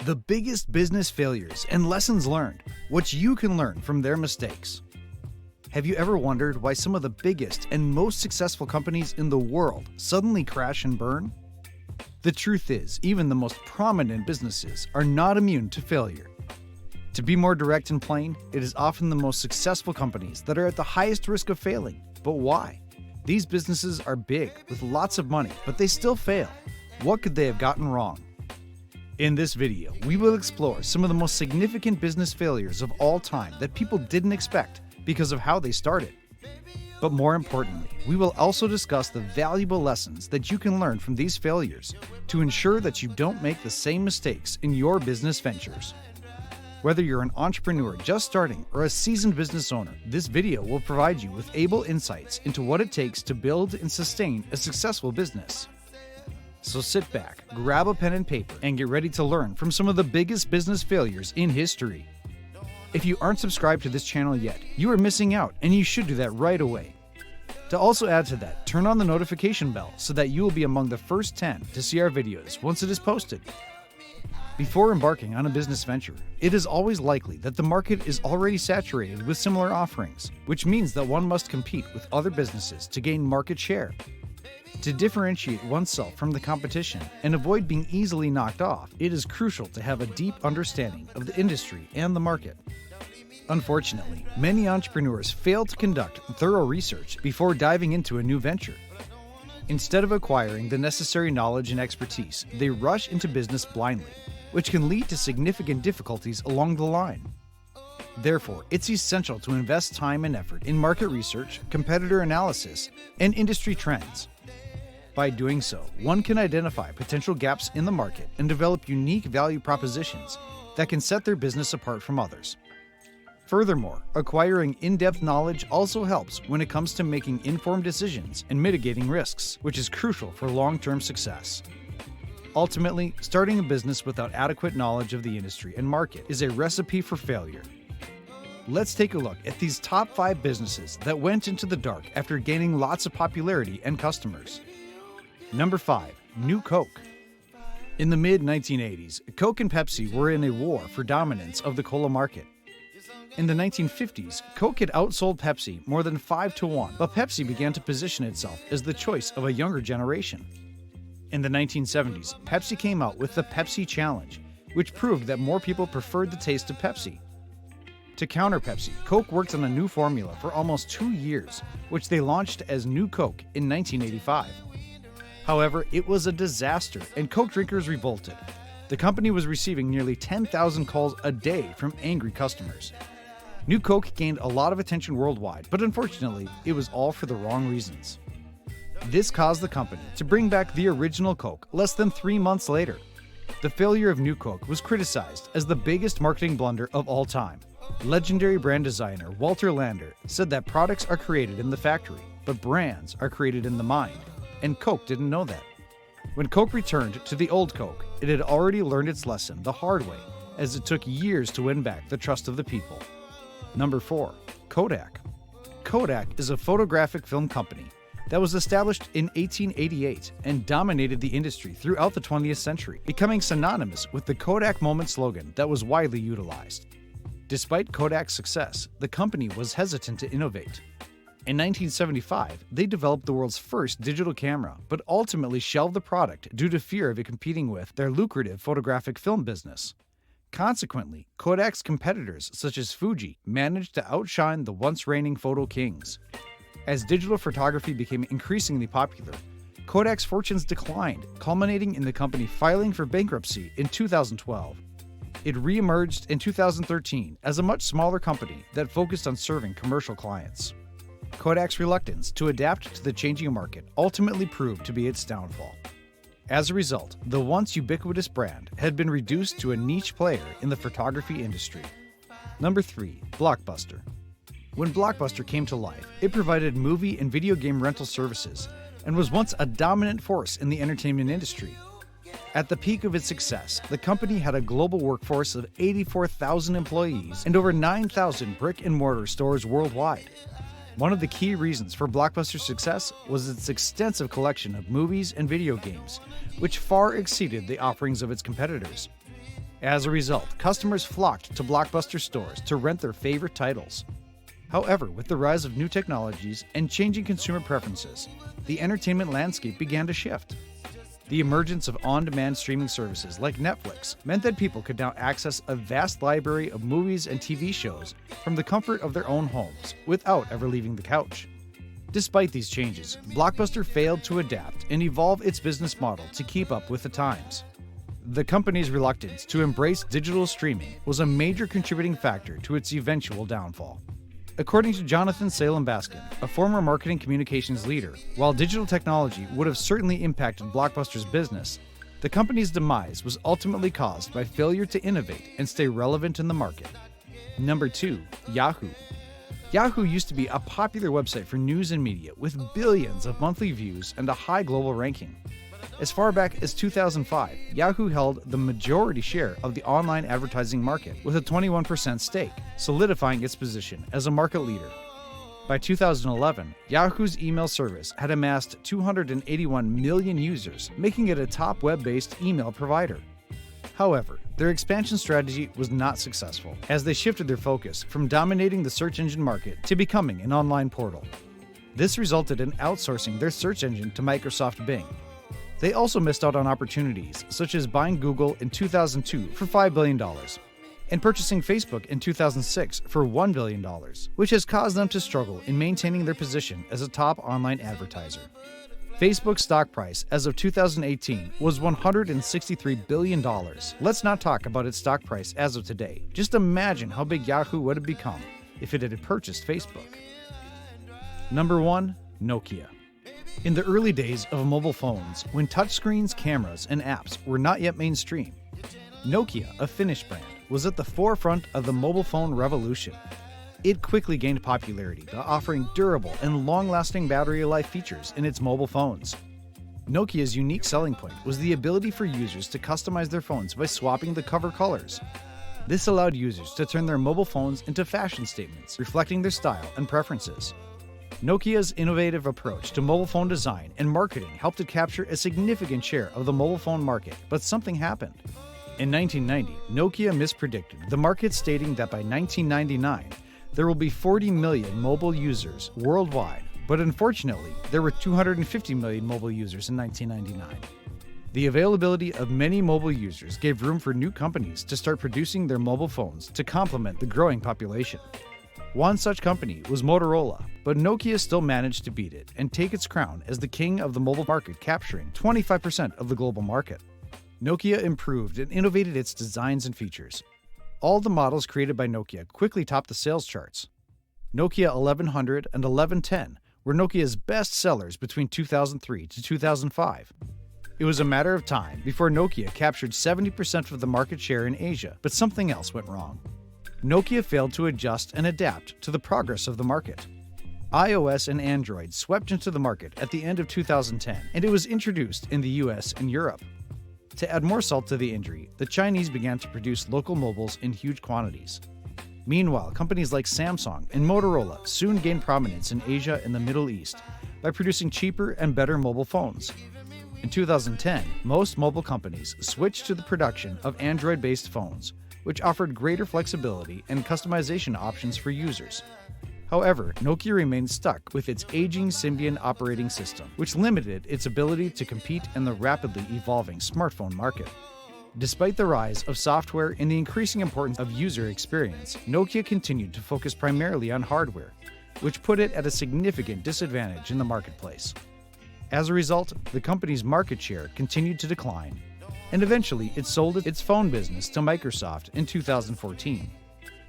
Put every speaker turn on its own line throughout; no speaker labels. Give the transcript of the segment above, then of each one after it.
The biggest business failures and lessons learned, what you can learn from their mistakes. Have you ever wondered why some of the biggest and most successful companies in the world suddenly crash and burn? The truth is, even the most prominent businesses are not immune to failure. To be more direct and plain, it is often the most successful companies that are at the highest risk of failing. But why? These businesses are big, with lots of money, but they still fail. What could they have gotten wrong? In this video, we will explore some of the most significant business failures of all time that people didn't expect because of how they started. But more importantly, we will also discuss the valuable lessons that you can learn from these failures to ensure that you don't make the same mistakes in your business ventures. Whether you're an entrepreneur just starting or a seasoned business owner, this video will provide you with able insights into what it takes to build and sustain a successful business. So sit back, grab a pen and paper, and get ready to learn from some of the biggest business failures in history. If you aren't subscribed to this channel yet, you are missing out, and you should do that right away. To also add to that, turn on the notification bell so that you will be among the first 10 to see our videos once it is posted. Before embarking on a business venture, it is always likely that the market is already saturated with similar offerings, which means that one must compete with other businesses to gain market share. To differentiate oneself from the competition and avoid being easily knocked off, it is crucial to have a deep understanding of the industry and the market. Unfortunately, many entrepreneurs fail to conduct thorough research before diving into a new venture. Instead of acquiring the necessary knowledge and expertise, they rush into business blindly, which can lead to significant difficulties along the line. Therefore, it's essential to invest time and effort in market research, competitor analysis, and industry trends. By doing so, one can identify potential gaps in the market and develop unique value propositions that can set their business apart from others. Furthermore, acquiring in-depth knowledge also helps when it comes to making informed decisions and mitigating risks, which is crucial for long-term success. Ultimately, starting a business without adequate knowledge of the industry and market is a recipe for failure. Let's take a look at these top 5 businesses that went into the dark after gaining lots of popularity and customers. Number 5. New Coke. In the mid-1980s, Coke and Pepsi were in a war for dominance of the cola market. In the 1950s, Coke had outsold Pepsi more than 5-1, but Pepsi began to position itself as the choice of a younger generation. In the 1970s, Pepsi came out with the Pepsi Challenge, which proved that more people preferred the taste of Pepsi. To counter Pepsi, Coke worked on a new formula for almost 2 years, which they launched as New Coke in 1985. However, it was a disaster, and Coke drinkers revolted. The company was receiving nearly 10,000 calls a day from angry customers. New Coke gained a lot of attention worldwide, but unfortunately, it was all for the wrong reasons. This caused the company to bring back the original Coke less than 3 months later. The failure of New Coke was criticized as the biggest marketing blunder of all time. Legendary brand designer Walter Lander said that products are created in the factory, but brands are created in the mind. And Coke didn't know that. When Coke returned to the old Coke, it had already learned its lesson the hard way, as it took years to win back the trust of the people. Number 4. Kodak. Kodak is a photographic film company that was established in 1888 and dominated the industry throughout the 20th century, becoming synonymous with the Kodak Moment slogan that was widely utilized. Despite Kodak's success, the company was hesitant to innovate. In 1975, they developed the world's first digital camera, but ultimately shelved the product due to fear of it competing with their lucrative photographic film business. Consequently, Kodak's competitors, such as Fuji, managed to outshine the once reigning photo kings. As digital photography became increasingly popular, Kodak's fortunes declined, culminating in the company filing for bankruptcy in 2012. It re-emerged in 2013 as a much smaller company that focused on serving commercial clients. Kodak's reluctance to adapt to the changing market ultimately proved to be its downfall. As a result, the once ubiquitous brand had been reduced to a niche player in the photography industry. Number 3. Blockbuster. When Blockbuster came to life, it provided movie and video game rental services and was once a dominant force in the entertainment industry. At the peak of its success, the company had a global workforce of 84,000 employees and over 9,000 brick-and-mortar stores worldwide. One of the key reasons for Blockbuster's success was its extensive collection of movies and video games, which far exceeded the offerings of its competitors. As a result, customers flocked to Blockbuster stores to rent their favorite titles. However, with the rise of new technologies and changing consumer preferences, the entertainment landscape began to shift. The emergence of on-demand streaming services like Netflix meant that people could now access a vast library of movies and TV shows from the comfort of their own homes without ever leaving the couch. Despite these changes, Blockbuster failed to adapt and evolve its business model to keep up with the times. The company's reluctance to embrace digital streaming was a major contributing factor to its eventual downfall. According to Jonathan Salem-Baskin, a former marketing communications leader, while digital technology would have certainly impacted Blockbuster's business, the company's demise was ultimately caused by failure to innovate and stay relevant in the market. Number 2. Yahoo! Yahoo used to be a popular website for news and media with billions of monthly views and a high global ranking. As far back as 2005, Yahoo held the majority share of the online advertising market with a 21% stake, solidifying its position as a market leader. By 2011, Yahoo's email service had amassed 281 million users, making it a top web-based email provider. However, their expansion strategy was not successful, as they shifted their focus from dominating the search engine market to becoming an online portal. This resulted in outsourcing their search engine to Microsoft Bing. They also missed out on opportunities, such as buying Google in 2002 for $5 billion and purchasing Facebook in 2006 for $1 billion, which has caused them to struggle in maintaining their position as a top online advertiser. Facebook's stock price as of 2018 was $163 billion. Let's not talk about its stock price as of today. Just imagine how big Yahoo would have become if it had purchased Facebook. Number 1. Nokia. In the early days of mobile phones, when touchscreens, cameras, and apps were not yet mainstream, Nokia, a Finnish brand, was at the forefront of the mobile phone revolution. It quickly gained popularity by offering durable and long-lasting battery life features in its mobile phones. Nokia's unique selling point was the ability for users to customize their phones by swapping the cover colors. This allowed users to turn their mobile phones into fashion statements, reflecting their style and preferences. Nokia's innovative approach to mobile phone design and marketing helped it capture a significant share of the mobile phone market, but something happened. In 1990, Nokia mispredicted the market, stating that by 1999, there will be 40 million mobile users worldwide, but unfortunately, there were 250 million mobile users in 1999. The availability of many mobile users gave room for new companies to start producing their mobile phones to complement the growing population. One such company was Motorola, but Nokia still managed to beat it and take its crown as the king of the mobile market, capturing 25% of the global market. Nokia improved and innovated its designs and features. All the models created by Nokia quickly topped the sales charts. Nokia 1100 and 1110 were Nokia's best sellers between 2003 to 2005. It was a matter of time before Nokia captured 70% of the market share in Asia, but something else went wrong. Nokia failed to adjust and adapt to the progress of the market. iOS and Android swept into the market at the end of 2010, and it was introduced in the US and Europe. To add more salt to the injury, the Chinese began to produce local mobiles in huge quantities. Meanwhile, companies like Samsung and Motorola soon gained prominence in Asia and the Middle East by producing cheaper and better mobile phones. In 2010, most mobile companies switched to the production of Android-based phones, which offered greater flexibility and customization options for users. However, Nokia remained stuck with its aging Symbian operating system, which limited its ability to compete in the rapidly evolving smartphone market. Despite the rise of software and the increasing importance of user experience, Nokia continued to focus primarily on hardware, which put it at a significant disadvantage in the marketplace. As a result, the company's market share continued to decline, and eventually it sold its phone business to Microsoft in 2014.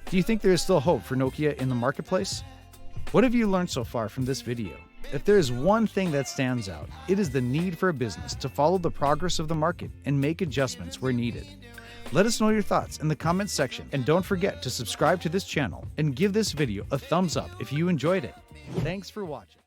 Do you think there is still hope for Nokia in the marketplace? What have you learned so far from this video? If there is one thing that stands out, it is the need for a business to follow the progress of the market and make adjustments where needed. Let us know your thoughts in the comments section, and don't forget to subscribe to this channel and give this video a thumbs up if you enjoyed it. Thanks for watching.